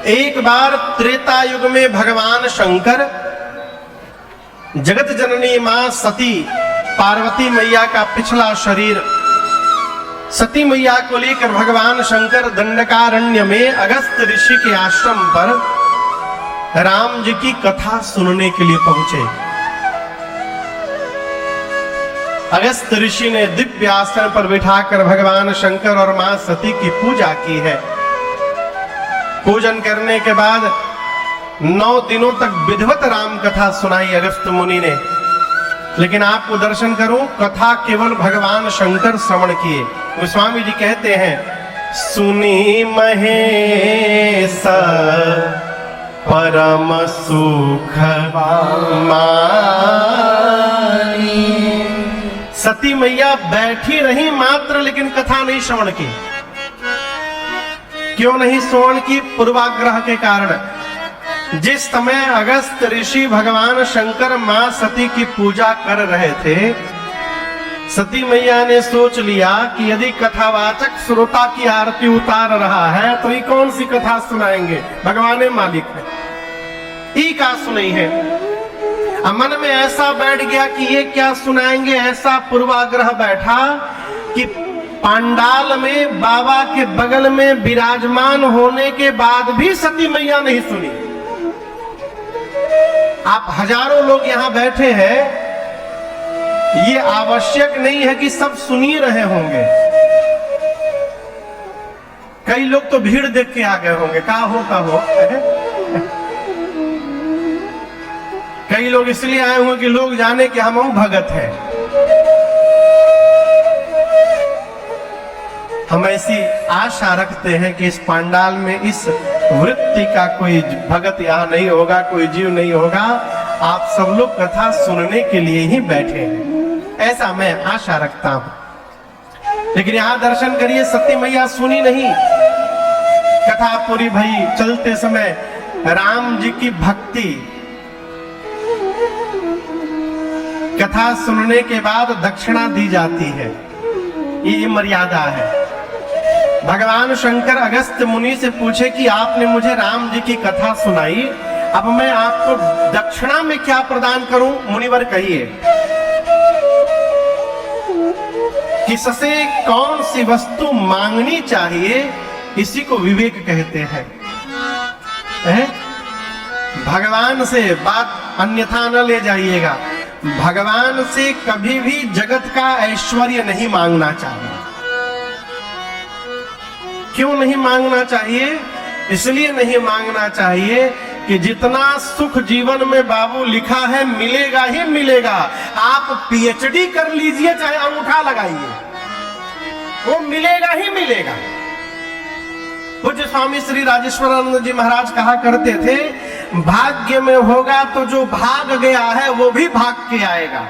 एक बार त्रेता युग में भगवान शंकर जगत जननी मां सती पार्वती मैया का पिछला शरीर सती मैया को लेकर भगवान शंकर दंडकारण्य में अगस्त ऋषि के आश्रम पर राम जी की कथा सुनने के लिए पहुंचे। अगस्त ऋषि ने दिव्य आसन पर बिठाकर भगवान शंकर और मां सती की पूजा की है। पूजन करने के बाद 9 दिनों तक विधिवत राम कथा सुनाई अगस्त मुनि ने। लेकिन आपको दर्शन करूं, कथा केवल भगवान शंकर श्रवण किए। गोस्वामी जी कहते हैं, सुनी महेश परम सुख मानी। सती मैया बैठी रही मात्र, लेकिन कथा नहीं श्रवण की। क्यों नहीं श्रवण की? पूर्वाग्रह के कारण। जिस समय अगस्त ऋषि भगवान शंकर मां सती की पूजा कर रहे थे, सती मैया ने सोच लिया कि यदि कथावाचक श्रोता की आरती उतार रहा है तो ये कौन सी कथा सुनाएंगे, भगवान मालिक है, ई का सुनाई है। मन में ऐसा बैठ गया कि ये क्या सुनाएंगे। ऐसा पूर्वाग्रह बैठा कि पांडाल में बाबा के बगल में विराजमान होने के बाद भी सती मैया नहीं सुनी। आप हजारों लोग यहां बैठे हैं, ये आवश्यक नहीं है कि सब सुन ही रहे होंगे। कई लोग तो भीड़ देख के आ गए होंगे, का हो कई लोग इसलिए आए हुए कि लोग जाने कि हम भगत हैं। हम ऐसी आशा रखते हैं कि इस पंडाल में इस वृत्ति का कोई भगत यहाँ नहीं होगा, कोई जीव नहीं होगा। आप सब लोग कथा सुनने के लिए ही बैठे हैं, ऐसा मैं आशा रखता हूं। लेकिन यहाँ दर्शन करिए, सती मैया सुनी नहीं। कथा पूरी भई। चलते समय राम जी की भक्ति, कथा सुनने के बाद दक्षिणा दी जाती है, ये मर्यादा है। भगवान शंकर अगस्त मुनि से पूछे कि आपने मुझे राम जी की कथा सुनाई, अब मैं आपको दक्षिणा में क्या प्रदान करूं? मुनिवर कहिए, किससे कौन सी वस्तु मांगनी चाहिए, इसी को विवेक कहते हैं। भगवान से बात अन्यथा न ले जाइएगा। भगवान से कभी भी जगत का ऐश्वर्य नहीं मांगना चाहिए। क्यों नहीं मांगना चाहिए? इसलिए नहीं मांगना चाहिए कि जितना सुख जीवन में बाबू लिखा है मिलेगा ही मिलेगा। आप पीएचडी कर लीजिए, चाहे अंगूठा लगाइए, वो मिलेगा ही मिलेगा। पूज्य स्वामी श्री राजेश्वरानंद जी महाराज कहा करते थे, भाग्य में होगा तो जो भाग गया है वो भी भाग के आएगा,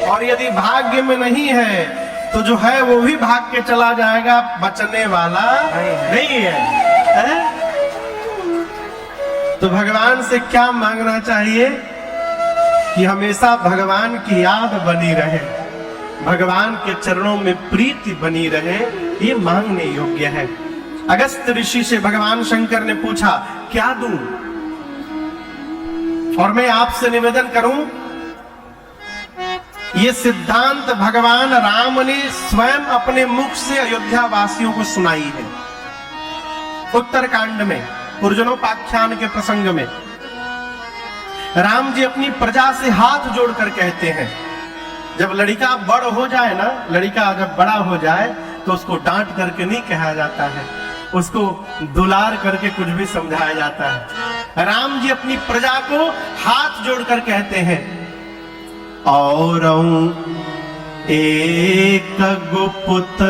और यदि भाग्य में नहीं है तो जो है वो भी भाग के चला जाएगा, बचने वाला नहीं है। तो भगवान से क्या मांगना चाहिए? कि हमेशा भगवान की याद बनी रहे, भगवान के चरणों में प्रीति बनी रहे, ये मांगने योग्य है। अगस्त ऋषि से भगवान शंकर ने पूछा, क्या दूं? और मैं आपसे निवेदन करूं, ये सिद्धांत भगवान राम ने स्वयं अपने मुख से अयोध्या वासियों को सुनाई है। उत्तरकांड में पुरजनोपाख्यान के प्रसंग में राम जी अपनी प्रजा से हाथ जोड़कर कहते हैं, जब लड़का बड़ हो जाए ना, लड़का जब बड़ा हो जाए तो उसको डांट करके नहीं कहा जाता है, उसको दुलार करके कुछ भी समझाया जाता है। राम जी अपनी प्रजा को हाथ जोड़कर कहते हैं, और एक गुप्त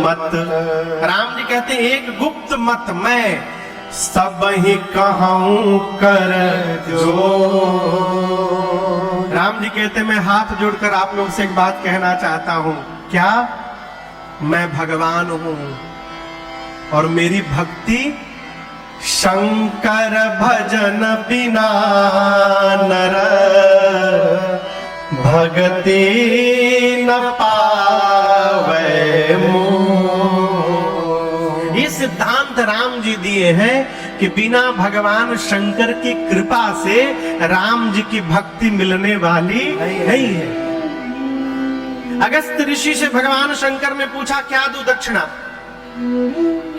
मत। राम जी कहते हैं, एक गुप्त मत मैं सब ही कहूं कर जो। राम जी कहते, मैं हाथ जोड़कर आप लोग से एक बात कहना चाहता हूं। क्या? मैं भगवान हूं और मेरी भक्ति शंकर भजन बिना नर भगति न पावे मोह। ये सिद्धांत राम जी दिए हैं कि बिना भगवान शंकर की कृपा से राम जी की भक्ति मिलने वाली नहीं है। अगस्त ऋषि से भगवान शंकर ने पूछा, क्या दूं दक्षिणा?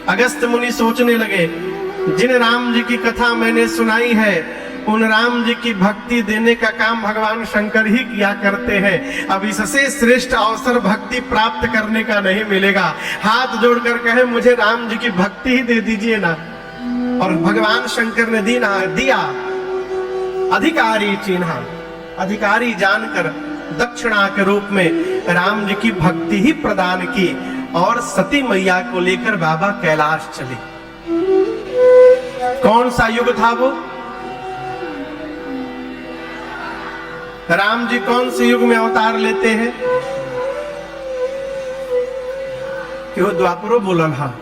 अगस्त मुनि सोचने लगे, जिन राम जी की कथा मैंने सुनाई है उन राम जी की भक्ति देने का काम भगवान शंकर ही किया करते हैं। अब इससे श्रेष्ठ अवसर भक्ति प्राप्त करने का नहीं मिलेगा। हाथ जोड़कर कहे, मुझे राम जी की भक्ति ही दे दीजिए ना। और भगवान शंकर ने दिया। अधिकारी चिन्हा, अधिकारी जानकर दक्षिणा के रूप में राम जी की भक्ति ही प्रदान की और सती मैया को लेकर बाबा कैलाश चले। कौन सा युग था वो? राम जी कौन से युग में अवतार लेते हैं? क्यों द्वापरो बोलन? हाँ,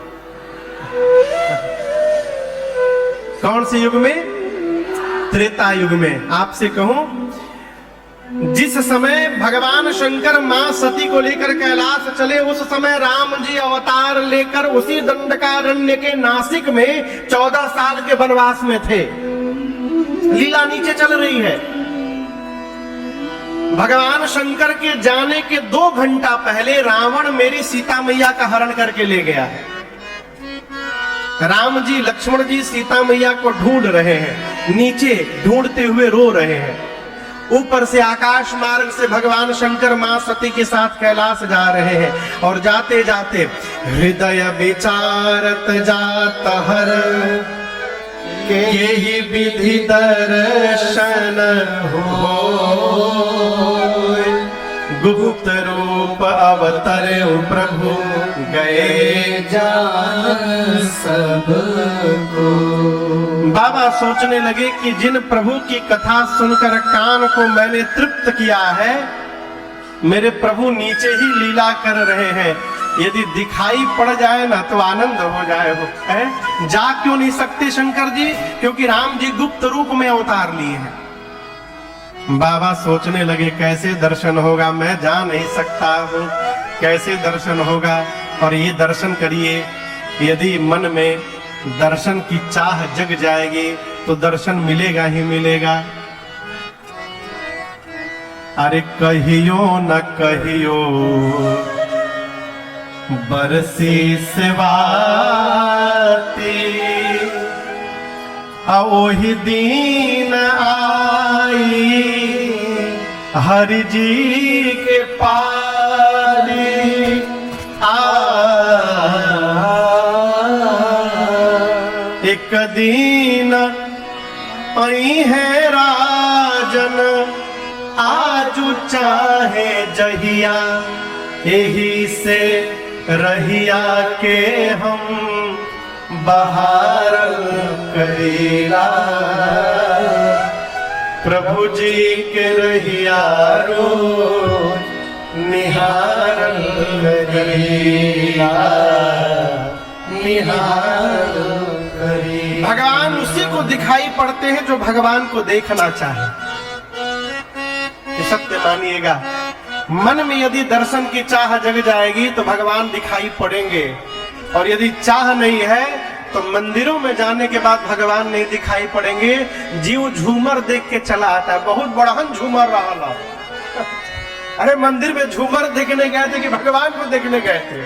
कौन से युग में? त्रेता युग में। आपसे कहूं, जिस समय भगवान शंकर मां सती को लेकर कैलाश चले, उस समय राम जी अवतार लेकर उसी दंडकारण्य के नासिक में 14 साल के वनवास में थे। लीला नीचे चल रही है। भगवान शंकर के जाने के 2 घंटा पहले रावण मेरी सीता मैया का हरण करके ले गया है। राम जी लक्ष्मण जी सीता मैया को ढूंढ रहे हैं, नीचे ढूंढते हुए रो रहे हैं। ऊपर से आकाश मार्ग से भगवान शंकर मां सती के साथ कैलाश जा रहे हैं। और जाते जाते हृदय विचारत जात हर के ही विधि दर्शन हो, गुप्त रूप अवतरे प्रभु गए जान सबको। बाबा सोचने लगे कि जिन प्रभु की कथा सुनकर कान को मैंने तृप्त किया है, मेरे प्रभु नीचे ही लीला कर रहे हैं। यदि दिखाई पड़ जाए ना तो आनंद हो जाए। है जा क्यों नहीं सकते शंकर जी? क्योंकि राम जी गुप्त रूप में अवतार लिए हैं। बाबा सोचने लगे, कैसे दर्शन होगा? मैं जा नहीं सकता हूँ, कैसे दर्शन होगा? और ये दर्शन करिए, यदि मन में दर्शन की चाह जग जाएगी तो दर्शन मिलेगा ही मिलेगा। अरे कहियो न कहियो बरसी सेवाती, ओहि दीन आई हरि जी के पारी। एक दीन आई है राजन, आजू चाहे जहिया, यही से रहिया के हम बहारल करीला। प्रभु जी के रहिया रोज निहारल करीला, निहारल करीला। भगवान उसी को दिखाई पड़ते हैं जो भगवान को देखना चाहे। ये सत्य मानिएगा। मन में यदि दर्शन की चाह जग जाएगी तो भगवान दिखाई पड़ेंगे, और यदि चाह नहीं है तो मंदिरों में जाने के बाद भगवान नहीं दिखाई पड़ेंगे। जीव झूमर देख के चला आता है, बहुत बड़हन झूमर रहा। अरे मंदिर में झूमर देखने गए थे कि भगवान को देखने गए थे?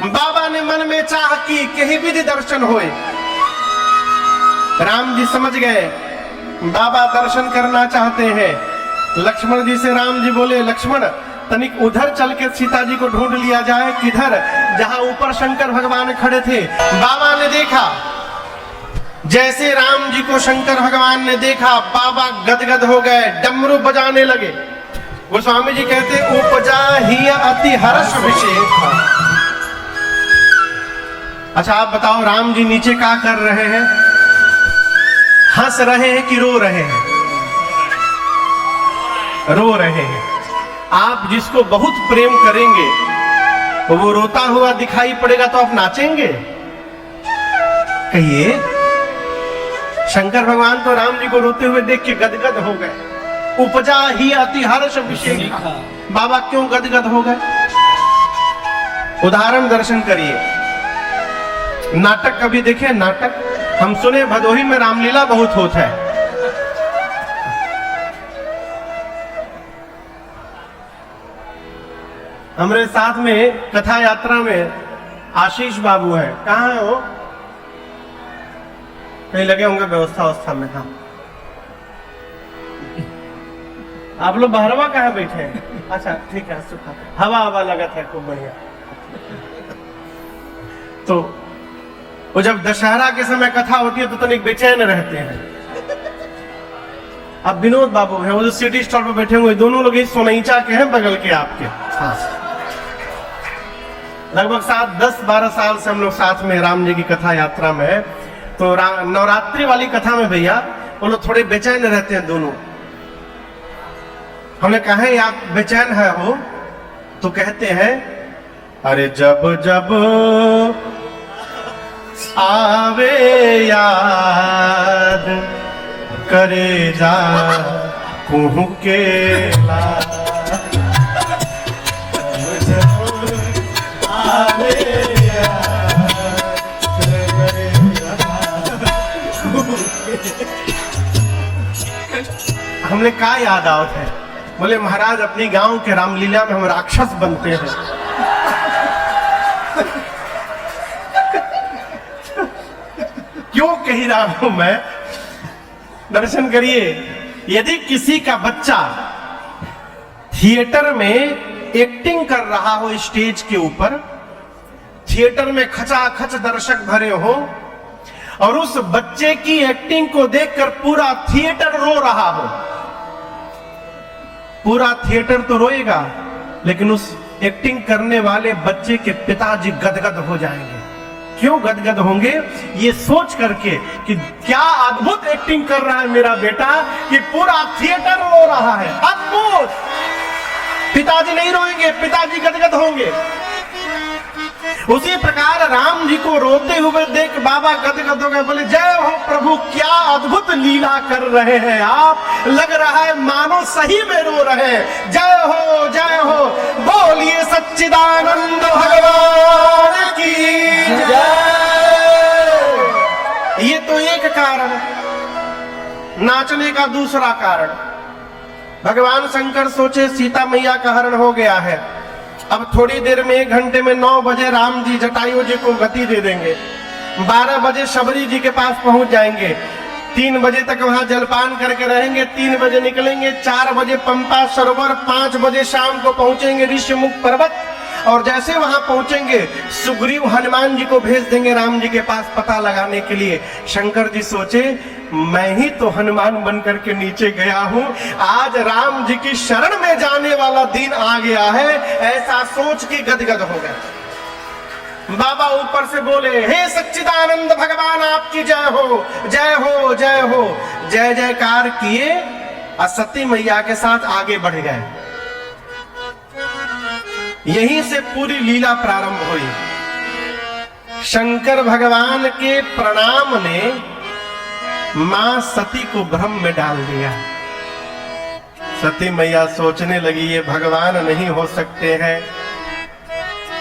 बाबा ने मन में चाह की कहीं विधि दर्शन होए। राम जी समझ गए बाबा दर्शन करना चाहते हैं। लक्ष्मण जी से राम जी बोले, लक्ष्मण तनिक उधर चल के सीता जी को ढूंढ लिया जाए। किधर? जहां ऊपर शंकर भगवान खड़े थे। बाबा ने देखा, जैसे राम जी को शंकर भगवान ने देखा, बाबा गदगद हो गए, डमरू बजाने लगे। गोस्वामी जी कहते, उपजा ही अति हर्ष विशेष। अच्छा आप बताओ, राम जी नीचे क्या कर रहे हैं? हंस रहे हैं कि रो रहे हैं? रो रहे हैं। आप जिसको बहुत प्रेम करेंगे तो वो रोता हुआ दिखाई पड़ेगा तो आप नाचेंगे? कहिए। शंकर भगवान तो राम जी को रोते हुए देख के गदगद हो गए। उपजा ही अति हर्ष विशेष। बाबा क्यों गदगद हो गए? उदाहरण दर्शन करिए। नाटक कभी देखे? नाटक हम सुने भदोही में रामलीला बहुत होता है। हमारे साथ में कथा यात्रा में आशीष बाबू है। कहाँ है वो? कहीं लगे होंगे व्यवस्था में। हाँ, आप लोग बाहरवा कहाँ बैठे हैं? अच्छा ठीक है, सुखा हवा लगा था खूब बढ़िया। तो वो जब दशहरा के समय कथा होती है तो तनिक बेचैन रहते हैं। अब विनोद बाबू है, वो जो सिटी स्टॉल पर बैठे हुए, दोनों लोग सोनईचा के हैं, बगल के आपके। हाँ। लगभग 7-10-12 साल से हम लोग साथ में राम जी की कथा यात्रा में है। तो नवरात्रि वाली कथा में भैया वो लोग थोड़े बेचैन रहते हैं दोनों। हमने कहा है आप बेचैन है हो? तो कहते हैं अरे जब जब आवे याद करे जा कुहू के ला, आवे हमने कहा याद आवत है? बोले महाराज अपनी गांव के रामलीला में हम राक्षस बनते हैं। क्यों कही रहा हूं मैं? दर्शन करिए। यदि किसी का बच्चा थिएटर में एक्टिंग कर रहा हो, स्टेज के ऊपर थिएटर में खचाखच दर्शक भरे हो, और उस बच्चे की एक्टिंग को देखकर पूरा थिएटर रो रहा हो, पूरा थिएटर तो रोएगा, लेकिन उस एक्टिंग करने वाले बच्चे के पिताजी गदगद हो जाएंगे। क्यों गदगद होंगे? ये सोच करके कि क्या अद्भुत एक्टिंग कर रहा है मेरा बेटा, कि पूरा थिएटर रो रहा है। अद्भुत! पिताजी नहीं रोएंगे, पिताजी गदगद होंगे। उसी प्रकार राम जी को रोते हुए देख बाबा गदगद हो गए। बोले जय हो प्रभु, क्या अद्भुत लीला कर रहे हैं आप, लग रहा है मानो सही में रो रहे हैं। जय हो जय हो, बोलिए सच्चिदानंद भगवान की जय। ये तो एक कारण। नाचने का दूसरा कारण, भगवान शंकर सोचे सीता मैया का हरण हो गया है, अब थोड़ी देर में 1 घंटे में 9 बजे राम जी जटायु जी को गति दे देंगे, 12 बजे शबरी जी के पास पहुंच जाएंगे, 3 बजे तक वहां जलपान करके रहेंगे, 3 बजे निकलेंगे, 4 बजे पंपा सरोवर, 5 बजे शाम को पहुंचेंगे ऋषिमुख पर्वत। और जैसे वहां पहुंचेंगे सुग्रीव हनुमान जी को भेज देंगे राम जी के पास पता लगाने के लिए। शंकर जी सोचे मैं ही तो हनुमान बनकर के नीचे गया हूं, आज राम जी की शरण में जाने वाला दिन आ गया है, ऐसा सोच के गदगद हो गए। बाबा ऊपर से बोले हे सच्चिदानंद भगवान आपकी जय हो जय हो जय हो। जय जयकार किए और सती मैया के साथ आगे बढ़ गए। यहीं से पूरी लीला प्रारंभ हुई। शंकर भगवान के प्रणाम ने मां सती को भ्रम में डाल दिया। सती मैया सोचने लगी ये भगवान नहीं हो सकते हैं,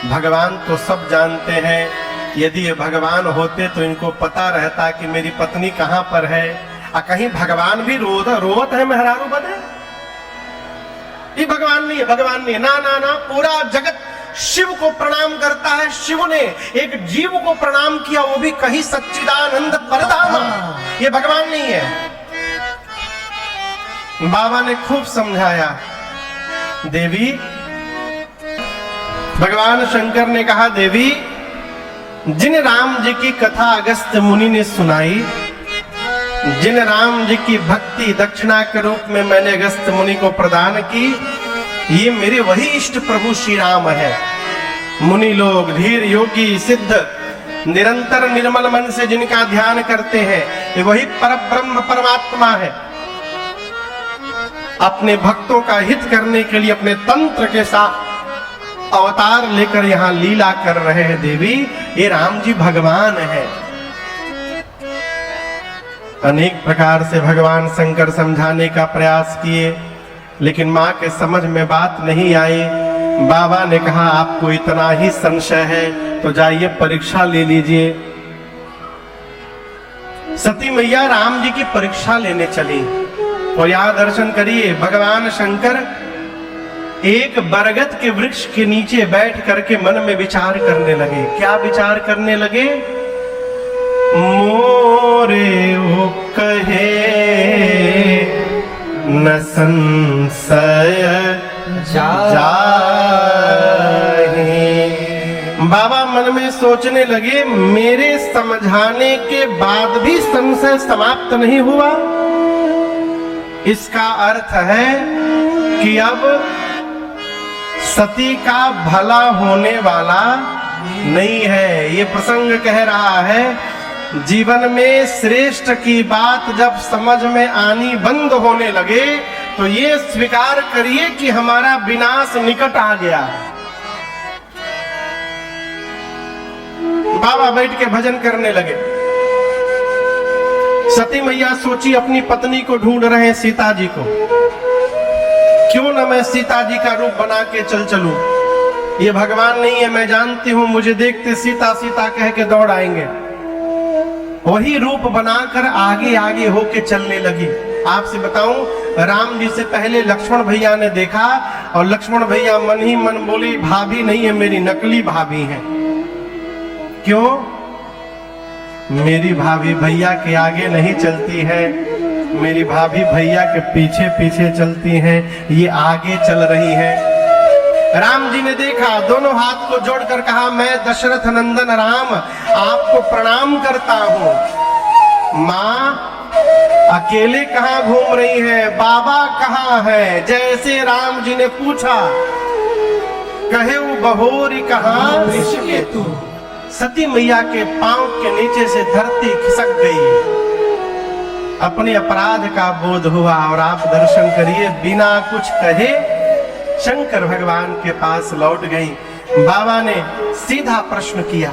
भगवान तो सब जानते हैं, यदि ये भगवान होते तो इनको पता रहता कि मेरी पत्नी कहां पर है। कहीं भगवान भी रोवत है मेहरारू बने? ये भगवान नहीं है, भगवान नहीं है। ना ना ना, पूरा जगत शिव को प्रणाम करता है। शिव ने एक जीव को प्रणाम किया, वो भी कहीं सच्चिदानंद परधामा, ये भगवान नहीं है। बाबा ने खूब समझाया। देवी, भगवान शंकर ने कहा देवी, जिन राम जी की कथा अगस्त मुनि ने सुनाई, जिन राम जी की भक्ति दक्षिणा के रूप में मैंने अगस्त मुनि को प्रदान की, ये मेरे वही इष्ट प्रभु श्री राम है। मुनि लोग धीर योगी सिद्ध निरंतर निर्मल मन से जिनका ध्यान करते हैं, ये वही परब्रह्म परमात्मा है। अपने भक्तों का हित करने के लिए अपने तंत्र के साथ अवतार लेकर यहाँ लीला कर रहे हैं। देवी, ये राम जी भगवान है। अनेक प्रकार से भगवान शंकर समझाने का प्रयास किए, लेकिन मां के समझ में बात नहीं आई। बाबा ने कहा आपको इतना ही संशय है तो जाइए परीक्षा ले लीजिए। सती मैया राम जी की परीक्षा लेने चली। और यहां दर्शन करिए, भगवान शंकर एक बरगद के वृक्ष के नीचे बैठ करके मन में विचार करने लगे। क्या विचार करने लगे? मोरे वो कहे न संशय जाहि। बाबा मन में सोचने लगे, मेरे समझाने के बाद भी संशय समाप्त नहीं हुआ। इसका अर्थ है कि अब सती का भला होने वाला नहीं है। ये प्रसंग कह रहा है, जीवन में श्रेष्ठ की बात जब समझ में आनी बंद होने लगे तो ये स्वीकार करिए कि हमारा विनाश निकट आ गया। बाबा बैठ के भजन करने लगे। सती मैया सोची, अपनी पत्नी को ढूंढ रहे हैं, सीता जी को, क्यों ना मैं सीता जी का रूप बना के चलूं। ये भगवान नहीं है, मैं जानती हूं, मुझे देखते सीता सीता कह के दौड़ आएंगे। वही रूप बनाकर आगे आगे होके चलने लगी। आपसे बताऊं, राम जी से पहले लक्ष्मण भैया ने देखा और लक्ष्मण भैया मन ही मन बोले, भाभी नहीं है मेरी, नकली भाभी है। क्यों? मेरी भाभी भैया के आगे नहीं चलती है, मेरी भाभी भैया के पीछे पीछे चलती हैं, ये आगे चल रही है। राम जी ने देखा, दोनों हाथ को जोड़कर कहा, मैं दशरथ नंदन राम आपको प्रणाम करता हूं। माँ अकेले कहाँ घूम रही है, बाबा कहाँ है? जैसे राम जी ने पूछा, कहे वो बहोरी कहाँ? तू सती मैया के पांव के नीचे से धरती खिसक गई। अपने अपराध का बोध हुआ और आप दर्शन करिए, बिना कुछ कहे शंकर भगवान के पास लौट गई। बाबा ने सीधा प्रश्न किया।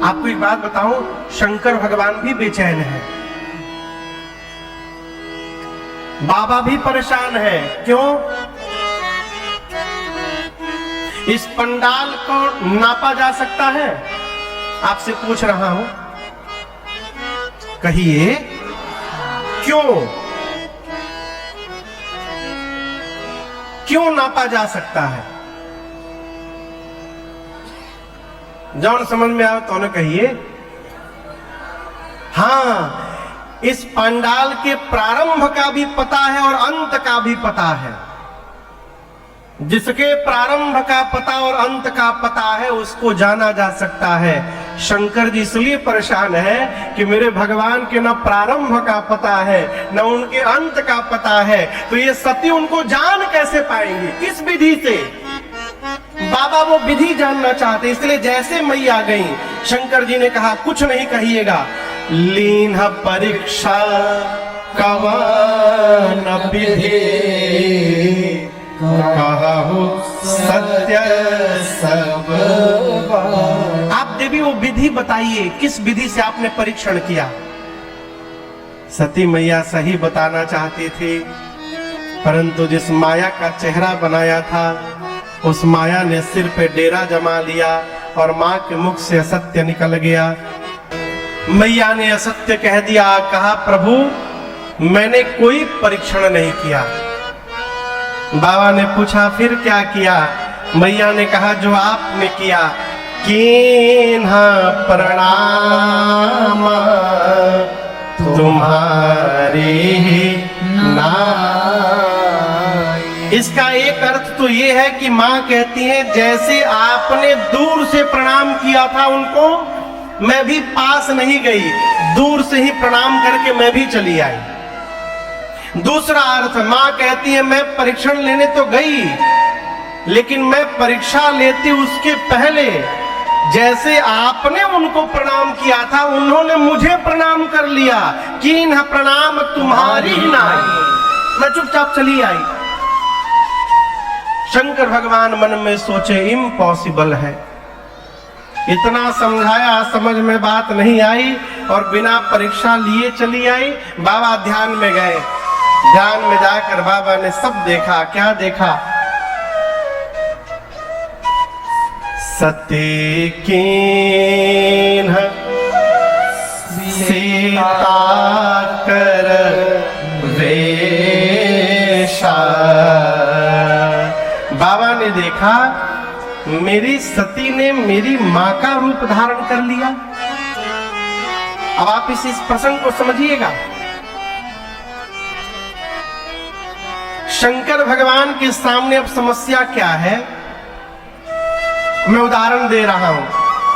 आपको एक बात बताऊं, शंकर भगवान भी बेचैन है, बाबा भी परेशान है। क्यों? इस पंडाल को नापा जा सकता है? आपसे पूछ रहा हूं, कहिए क्यों? क्यों नापा जा सकता है? जौन समझ में आओ तो न कहिए। हाँ, इस पंडाल के प्रारंभ का भी पता है और अंत का भी पता है। जिसके प्रारंभ का पता और अंत का पता है उसको जाना जा सकता है। शंकर जी इसलिए परेशान है कि मेरे भगवान के न प्रारंभ का पता है न उनके अंत का पता है, तो ये सती उनको जान कैसे पाएंगे, किस विधि से? बाबा वो विधि जानना चाहते, इसलिए जैसे मैया गई, शंकर जी ने कहा, कुछ नहीं कहिएगा, लीन परीक्षा कवन विधि कहु सत्य सब। आप देवी वो विधि बताइए, किस विधि से आपने परीक्षण किया? सती मैया सही बताना चाहती थी, परंतु जिस माया का चेहरा बनाया था उस माया ने सिर पे डेरा जमा लिया और मां के मुख से असत्य निकल गया। मैया ने असत्य कह दिया। कहा, प्रभु मैंने कोई परीक्षण नहीं किया। बाबा ने पूछा, फिर क्या किया? मैया ने कहा, जो आपने किया, कीन्हा प्रणाम तुम्हारी नाई। इसका एक अर्थ तो ये है कि माँ कहती है, जैसे आपने दूर से प्रणाम किया था उनको, मैं भी पास नहीं गई, दूर से ही प्रणाम करके मैं भी चली आई। दूसरा अर्थ, मां कहती है, मैं परीक्षण लेने तो गई, लेकिन मैं परीक्षा लेती उसके पहले जैसे आपने उनको प्रणाम किया था उन्होंने मुझे प्रणाम कर लिया। कीन्ह प्रणाम तुम्हारी नाई, मैं चुपचाप चली आई। शंकर भगवान मन में सोचे, इम्पॉसिबल है। इतना समझाया, समझ में बात नहीं आई और बिना परीक्षा लिए चली आई। बाबा ध्यान में गए। ध्यान में जाकर बाबा ने सब देखा। क्या देखा? सती कीन्ह सीता कर वेशा। बाबा ने देखा मेरी सती ने मेरी मां का रूप धारण कर लिया। अब आप इस प्रसंग को समझिएगा। शंकर भगवान के सामने अब समस्या क्या है, मैं उदाहरण दे रहा हूं।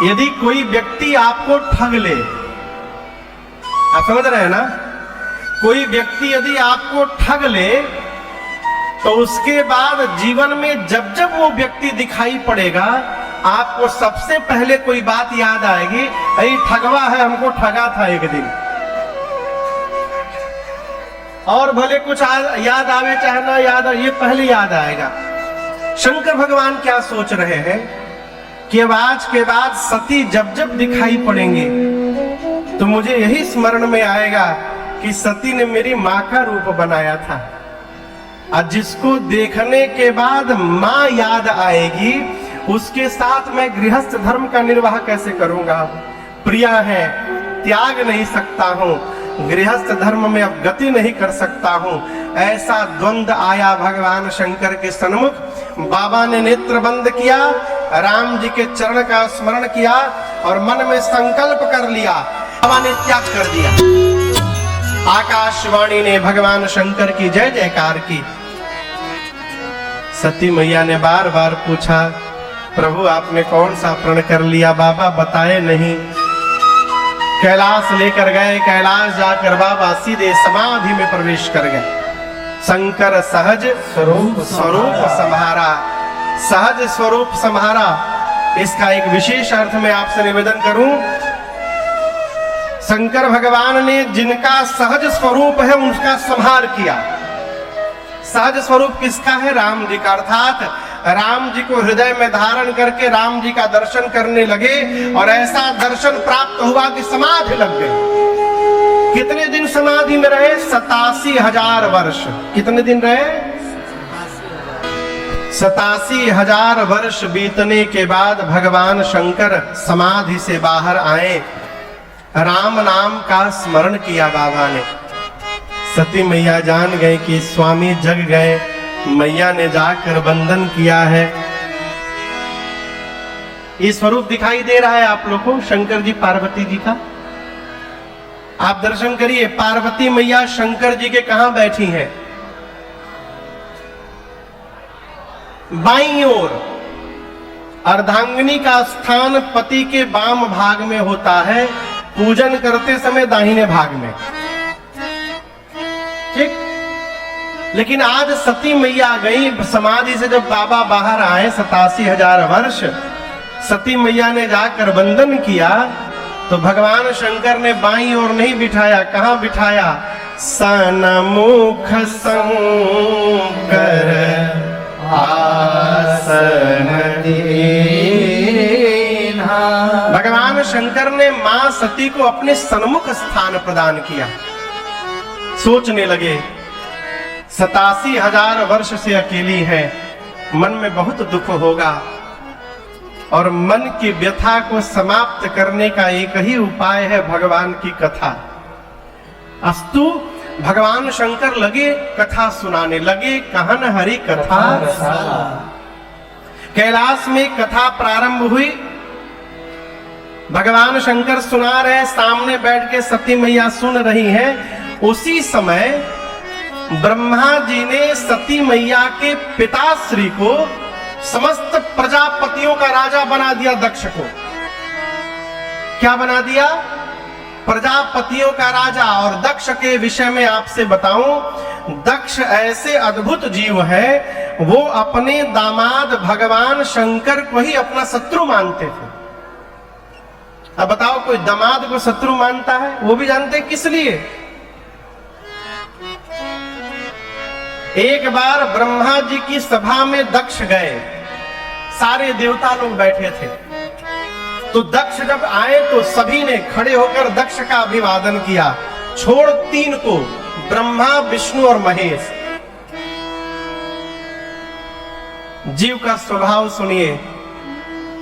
यदि कोई व्यक्ति आपको ठग ले, आप समझ रहे हैं ना, कोई व्यक्ति यदि आपको ठग ले तो उसके बाद जीवन में जब जब वो व्यक्ति दिखाई पड़ेगा आपको सबसे पहले कोई बात याद आएगी, अरे ठगवा है, हमको ठगा था एक दिन। और भले कुछ याद आवे चाहे ना याद आवे, ये पहले याद आएगा। शंकर भगवान क्या सोच रहे हैं कि अब आज के बाद सती जब जब दिखाई पड़ेंगे तो मुझे यही स्मरण में आएगा कि सती ने मेरी मां का रूप बनाया था, और जिसको देखने के बाद मां याद आएगी उसके साथ मैं गृहस्थ धर्म का निर्वाह कैसे करूंगा। प्रिया है, त्याग नहीं सकता हूं, गृहस्थ धर्म में अब गति नहीं कर सकता हूं। ऐसा द्वंद्व आया भगवान शंकर के सन्मुख। बाबा ने नेत्र बंद किया, राम जी के चरण का स्मरण किया और मन में संकल्प कर लिया। बाबा ने त्याग कर दिया। आकाशवाणी ने भगवान शंकर की जय जयकार की। सती मैया ने बार बार पूछा, प्रभु आपने कौन सा प्रण कर लिया? बाबा बताए नहीं। कैलाश लेकर गए, कैलाश जाकर बाबा सीधे समाधि में प्रवेश कर गए। शंकर सहज स्वरूप संहारा, सहज स्वरूप संहारा। इसका एक विशेष अर्थ में आपसे निवेदन करूं, शंकर भगवान ने जिनका सहज स्वरूप है उनका संहार किया। सहज स्वरूप किसका है? राम जी का। अर्थात राम जी को हृदय में धारण करके राम जी का दर्शन करने लगे और ऐसा दर्शन प्राप्त हुआ कि समाधि लग गई। कितने दिन समाधि में रहे? 87,000 वर्ष। कितने दिन रहे? 87,000 वर्ष बीतने के बाद भगवान शंकर समाधि से बाहर आए। राम नाम का स्मरण किया बाबा ने। सती मैया जान गए कि स्वामी जग गए। मैया ने जाकर वंदन किया है। ये स्वरूप दिखाई दे रहा है आप लोगों को शंकर जी पार्वती जी का। आप दर्शन करिए, पार्वती मैया शंकर जी के कहां बैठी हैं? बाईं ओर। अर्धांगिनी का स्थान पति के वाम भाग में होता है, पूजन करते समय दाहिने भाग में। ठीक। लेकिन आज सती मैया गई समाधि से, जब बाबा बाहर आए 87,000 वर्ष, सती मैया ने जाकर वंदन किया तो भगवान शंकर ने बाईं ओर नहीं बिठाया। कहां बिठाया? सन्मुख शंकर आसन दीन्हा। भगवान शंकर ने मां सती को अपने सन्मुख स्थान प्रदान किया। सोचने लगे 87,000 वर्ष से अकेली है, मन में बहुत दुख होगा और मन की व्यथा को समाप्त करने का एक ही उपाय है भगवान की कथा। अस्तु भगवान शंकर लगे कथा सुनाने लगे। कहन हरि कथा कैलाश में कथा प्रारंभ हुई। भगवान शंकर सुना रहे, सामने बैठ के सती मैया सुन रही हैं। उसी समय ब्रह्मा जी ने सती मैया के पिताश्री को समस्त प्रजापतियों का राजा बना दिया। दक्ष को क्या बना दिया? प्रजापतियों का राजा। और दक्ष के विषय में आपसे बताऊं, दक्ष ऐसे अद्भुत जीव है, वो अपने दामाद भगवान शंकर को ही अपना शत्रु मानते थे। अब बताओ, कोई दामाद को शत्रु मानता है? वो भी जानते किस लिए? एक बार ब्रह्मा जी की सभा में दक्ष गए, सारे देवता लोग बैठे थे। तो दक्ष जब आए तो सभी ने खड़े होकर दक्ष का अभिवादन किया, छोड़ तीन को, ब्रह्मा, विष्णु और महेश। जीव का स्वभाव सुनिए,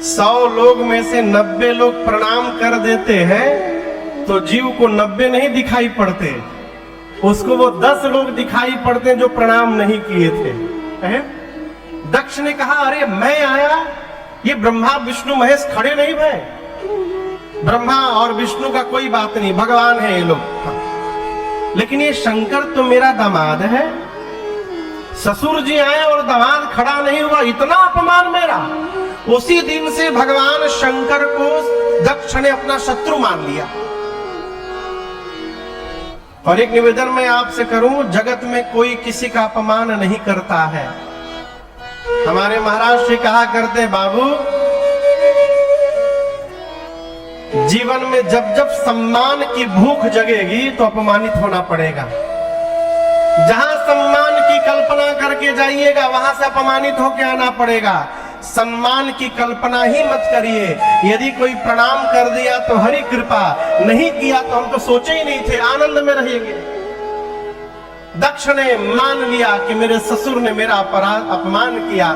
100 लोग में से 90 लोग प्रणाम कर देते हैं तो जीव को 90 नहीं दिखाई पड़ते, उसको वो 10 लोग दिखाई पड़ते जो प्रणाम नहीं किए थे। दक्ष ने कहा अरे मैं आया, ये ब्रह्मा विष्णु महेश खड़े नहीं भय, ब्रह्मा और विष्णु का कोई बात नहीं, भगवान है ये लोग, लेकिन ये शंकर तो मेरा दामाद है, ससुर जी आए और दामाद खड़ा नहीं हुआ, इतना अपमान मेरा। उसी दिन से भगवान शंकर को दक्ष ने अपना शत्रु मान लिया। और एक निवेदन मैं आपसे करूं, जगत में कोई किसी का अपमान नहीं करता है। हमारे महाराज श्री कहा करते बाबू, जीवन में जब जब सम्मान की भूख जगेगी तो अपमानित होना पड़ेगा। जहां सम्मान की कल्पना करके जाइएगा वहां से अपमानित होकर आना पड़ेगा। सम्मान की कल्पना ही मत करिए। यदि कोई प्रणाम कर दिया तो हरि कृपा, नहीं किया तो हम तो सोचे ही नहीं थे, आनंद में रहेंगे। दक्ष ने मान लिया कि मेरे ससुर ने मेरा अपमान किया,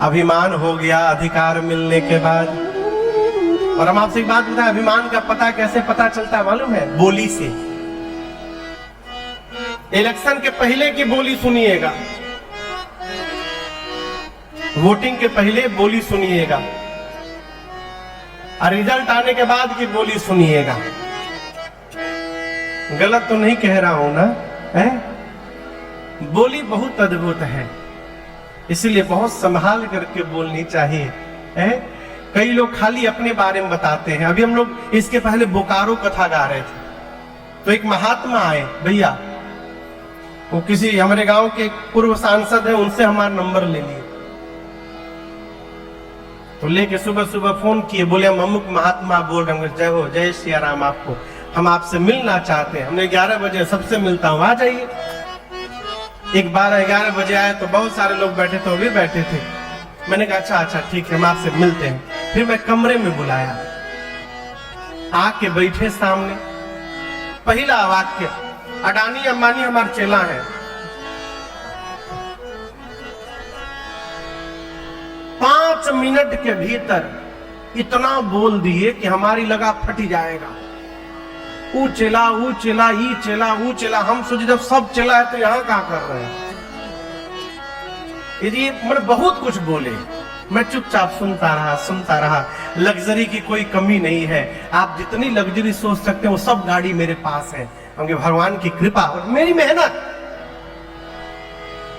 अभिमान हो गया अधिकार मिलने के बाद। और हम आपसे एक बात बताएं, अभिमान का पता कैसे पता चलता है मालूम है? बोली से। इलेक्शन के पहले की बोली सुनिएगा, वोटिंग के पहले बोली सुनिएगा, और रिजल्ट आने के बाद की बोली सुनिएगा। गलत तो नहीं कह रहा हूं ना? है बोली बहुत अद्भुत है, इसलिए बहुत संभाल करके बोलनी चाहिए। है कई लोग खाली अपने बारे में बताते हैं। अभी हम लोग इसके पहले बोकारो कथा गा रहे थे, तो एक महात्मा आए भैया, वो किसी हमारे गांव के पूर्व सांसद है, उनसे हमारा नंबर ले लिए। तो लेके सुबह सुबह फोन किए, बोले हम अमुक महात्मा बोल रहे हैं, जय हो, जय सिया राम, आपको हम आपसे मिलना चाहते हैं। हमने 11 बजे सबसे मिलता हूं, आ जाइए। एक 12-11 बजे आए तो बहुत सारे लोग बैठे थे, वो भी बैठे थे। मैंने कहा अच्छा अच्छा ठीक है, हम आपसे मिलते हैं। फिर मैं कमरे में बुलाया, आके बैठे सामने। पहला वाक्य, अडानी अंबानी हमारे चेला है। 5 मिनट के भीतर इतना बोल दिए कि हमारी लगा फट जाएगा। ऊ चेला, ऊ चेला, ई चेला, ऊ चेला। हम सोचे जब सब चेला है तो यहां क्या कर रहे हैं? यदि मतलब बहुत कुछ बोले, मैं चुपचाप सुनता रहा। लग्जरी की कोई कमी नहीं है, आप जितनी लग्जरी सोच सकते हैं वो सब गाड़ी मेरे पास है, क्योंकि भगवान की कृपा और मेरी मेहनत।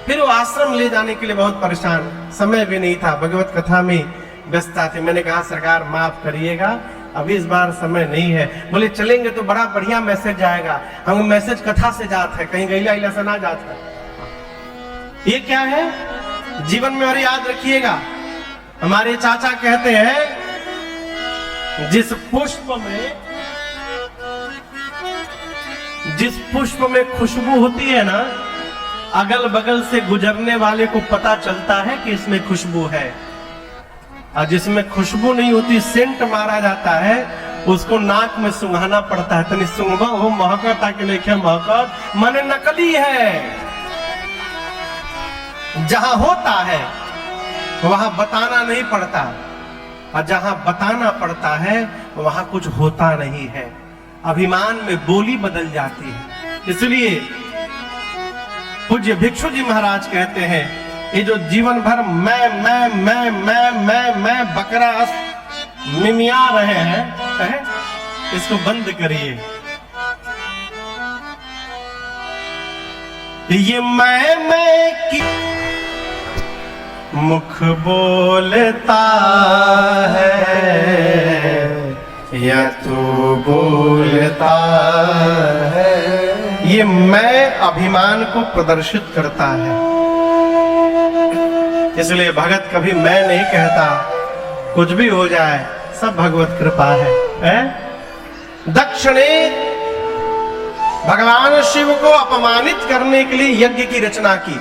फिर वो आश्रम ले जाने के लिए बहुत परेशान, समय भी नहीं था, भगवत कथा में व्यस्तता थी। मैंने कहा सरकार माफ करिएगा, अभी इस बार समय नहीं है। बोले चलेंगे तो बड़ा बढ़िया मैसेज जाएगा। हम मैसेज कथा से जाते हैं, कहीं गैला इला से ना जाता। ये क्या है जीवन में? और याद रखिएगा, हमारे चाचा कहते हैं जिस पुष्प में खुशबू होती है ना, अगल बगल से गुजरने वाले को पता चलता है कि इसमें खुशबू है। और जिसमें खुशबू नहीं होती, सेंट मारा जाता है, उसको नाक में सुंघाना पड़ता है। तनी सुंघबा हो महका ताकि लेके महका, माने नकली है। जहां होता है वहां बताना नहीं पड़ता, और जहां बताना पड़ता है वहां कुछ होता नहीं है। अभिमान में बोली बदल जाती है। इसलिए पूज्य भिक्षु जी महाराज कहते हैं, ये जो जीवन भर मैं बकरा मिमिया रहे हैं, इसको बंद करिए। ये मैं की मुख बोलता है या तू बोलता है, ये मैं अभिमान को प्रदर्शित करता है। इसलिए भगत कभी मैं नहीं कहता, कुछ भी हो जाए सब भगवत कृपा है। दक्ष ने भगवान शिव को अपमानित करने के लिए यज्ञ की रचना की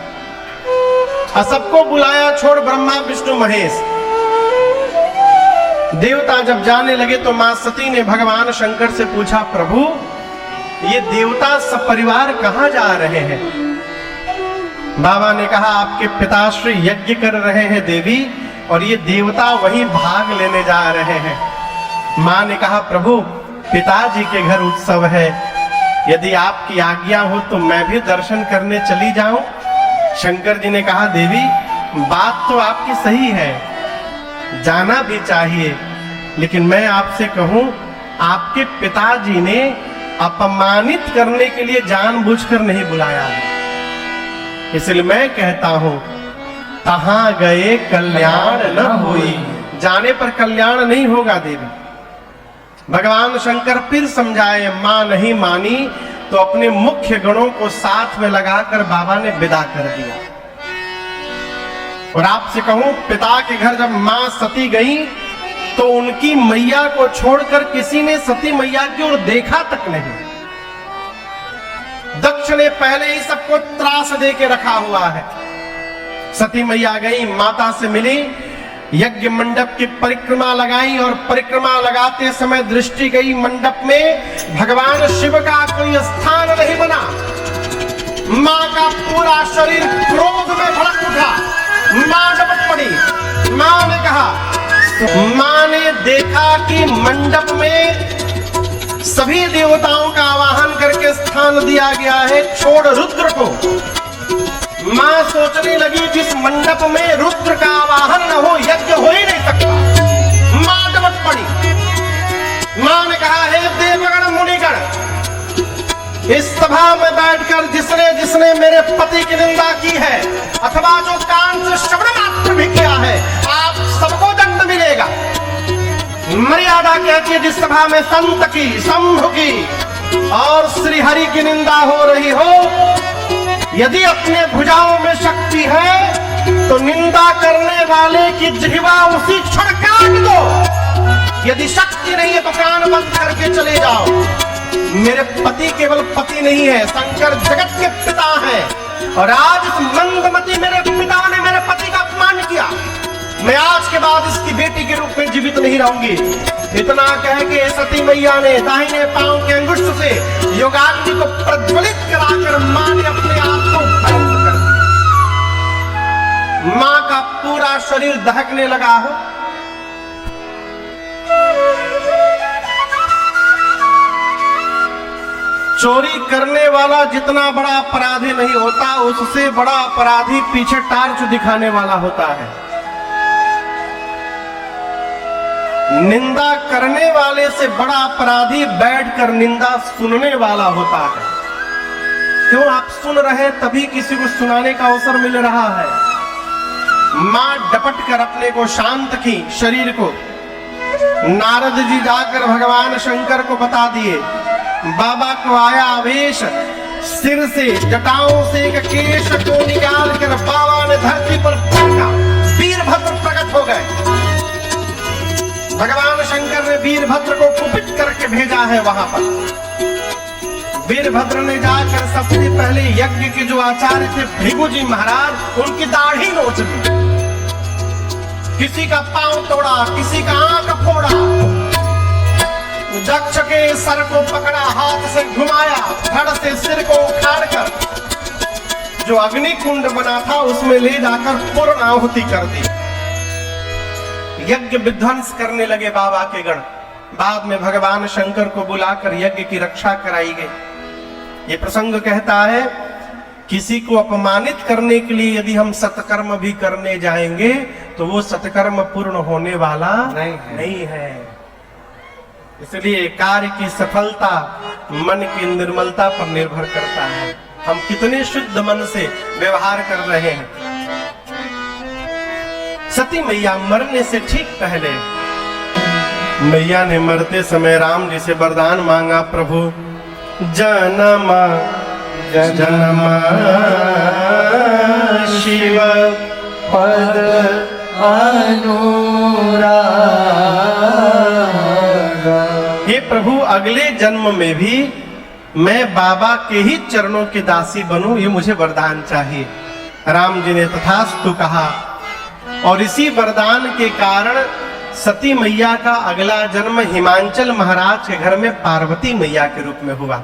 और सबको बुलाया, छोड़ ब्रह्मा विष्णु महेश। देवता जब जाने लगे तो मां सती ने भगवान शंकर से पूछा, प्रभु ये देवता सब परिवार कहां जा रहे हैं? बाबा ने कहा, आपके पिताश्री यज्ञ कर रहे हैं देवी, और ये देवता वहीं भाग लेने जा रहे हैं। मां ने कहा प्रभु पिताजी के घर उत्सव है, यदि आपकी आज्ञा हो तो मैं भी दर्शन करने चली जाऊं। शंकर जी ने कहा देवी बात तो आपकी सही है, जाना भी चाहिए, लेकिन मैं आपसे कहूं आपके पिताजी ने अपमानित करने के लिए जानबूझकर नहीं बुलाया, इसलिए मैं कहता हूं तहां गए कल्याण न होई, जाने पर कल्याण नहीं होगा देवी। भगवान शंकर फिर समझाए, मां नहीं मानी तो अपने मुख्य गणों को साथ में लगाकर बाबा ने विदा कर दिया। और आपसे कहूं पिता के घर जब मां सती गई तो उनकी मैया को छोड़कर किसी ने सती मैया की ओर देखा तक नहीं। दक्ष ने पहले ही सबको त्रास दे के रखा हुआ है। सती मैया गई, माता से मिली, यज्ञ मंडप की परिक्रमा लगाई और परिक्रमा लगाते समय दृष्टि गई मंडप में भगवान शिव का कोई स्थान नहीं बना। मां का पूरा शरीर क्रोध में भड़क उठा, मां झपट पड़ी। मां ने कहा, मां ने देखा कि मंडप में सभी देवताओं का आवाहन करके स्थान दिया गया है, छोड़ रुद्र को। मां सोचने लगी जिस मंडप में रुद्र का आवाहन न हो यज्ञ हो ही नहीं सकता। मां झपट पड़ी। मां ने कहा, हे देवगण मुनिगण, इस सभा में बैठकर जिसने जिसने मेरे पति की निंदा की है अथवा जो कान से श्रवण मात्र भी किया है, आप सबको दंड मिलेगा। मर्यादा कहती है जिस सभा में संत की, शंभु की और श्री हरि की निंदा हो रही हो, यदि अपने भुजाओं में शक्ति है तो निंदा करने वाले की जिह्वा उसी क्षण काट दो। यदि शक्ति नहीं है तो कान बंद करके चले जाओ। मेरे पति केवल पति नहीं है, शंकर जगत के पिता हैं और आज इस मंदमती मेरे पिता ने मेरे पति का अपमान किया। मैं आज के बाद इसकी बेटी के रूप में जीवित नहीं रहूंगी। इतना कह के सती मैया ने दाहिने पांव के अंगुष्ठ से योगाग्नि को प्रज्वलित कराकर मां ने अपने आप को भस्म कर दिया। मां का पूरा शरीर दहकने लगा हो। चोरी करने वाला जितना बड़ा अपराधी नहीं होता, उससे बड़ा अपराधी पीछे टार्च दिखाने वाला होता है। निंदा करने वाले से बड़ा अपराधी बैठकर निंदा सुनने वाला होता है। क्यों आप सुन रहे हैं, तभी किसी को सुनाने का अवसर मिल रहा है। मां डपट कर अपने को शांत की, शरीर को। नारद जी जाकर भगवान शंकर को बता दिए। बाबा को आया आवेश, सिर से जटाओं से एक केश को निकाल कर बाबा ने धरती पर फेंका। वीरभद्र प्रकट हो गए। भगवान शंकर ने वीरभद्र को कुपित करके भेजा है वहां पर। वीरभद्र ने जाकर सबसे पहले यज्ञ के जो आचार्य थे भृगु जी महाराज, उनकी दाढ़ी नोच दी। किसी का पांव तोड़ा, किसी का आंख फोड़ा। दक्ष के सर को पकड़ा, हाथ से घुमाया, धड़ से सिर को उखाड़कर जो अग्नि कुंड बना था उसमें ले जाकर पूर्ण आहुति कर दी। यज्ञ विध्वंस करने लगे बाबा के गण। बाद में भगवान शंकर को बुलाकर यज्ञ की रक्षा कराई गई। ये प्रसंग कहता है किसी को अपमानित करने के लिए यदि हम सत्कर्म भी करने जाएंगे तो वो सत्कर्म पूर्ण होने वाला नहीं है। इसलिए कार्य की सफलता मन की निर्मलता पर निर्भर करता है। हम कितने शुद्ध मन से व्यवहार कर रहे हैं। सती मैया मरने से ठीक पहले मैया ने मरते समय राम जी से वरदान मांगा, प्रभु जनमा जनमा शिव पद अनुराग। हे प्रभु अगले जन्म में भी मैं बाबा के ही चरणों की दासी बनूं, ये मुझे वरदान चाहिए। राम जी ने तथास्तु कहा और इसी वरदान के कारण सती मैया का अगला जन्म हिमांचल महाराज के घर में पार्वती मैया के रूप में हुआ।